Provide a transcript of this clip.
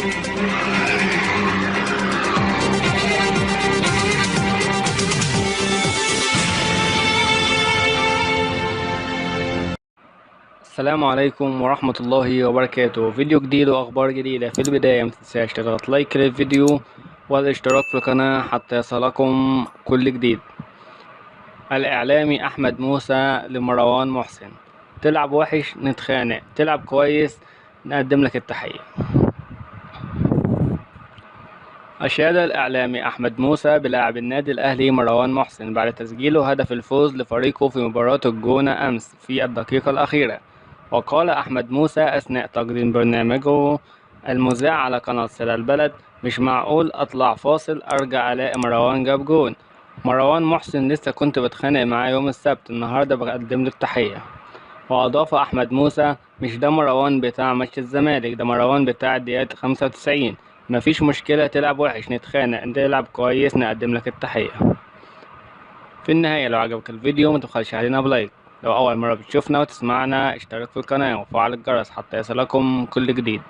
السلام عليكم ورحمة الله وبركاته. فيديو جديد وأخبار جديدة. في البداية متنساش تضغط لايك للفيديو والاشتراك في القناة حتى يصلكم كل جديد. الإعلامي أحمد موسى لمروان محسن: تلعب وحش نتخانق، تلعب كويس نقدم لك التحية. أشاد الإعلامي أحمد موسى بلاعب النادي الأهلي مروان محسن بعد تسجيله هدف الفوز لفريقه في مباراة الجونة أمس في الدقيقة الأخيرة. وقال أحمد موسى أثناء تقديم برنامجه المذاع على قناة سلا البلد: مش معقول أطلع فاصل أرجع ألاقي مروان جاب جون. مروان محسن لسه كنت بتخانق معاه يوم السبت، النهاردة بقدم له التحية. وأضاف أحمد موسى: مش ده مروان بتاع ماتش الزمالك، ده مروان بتاع الدقيقة 95. مفيش مشكلة، تلعب وحش نتخانق، تلعب كويس نقدم لك التحية. في النهاية لو عجبك الفيديو متبخلش علينا بلايك، لو أول مرة بتشوفنا وتسمعنا اشترك في القناة وفعل الجرس حتى يصلكم كل جديد.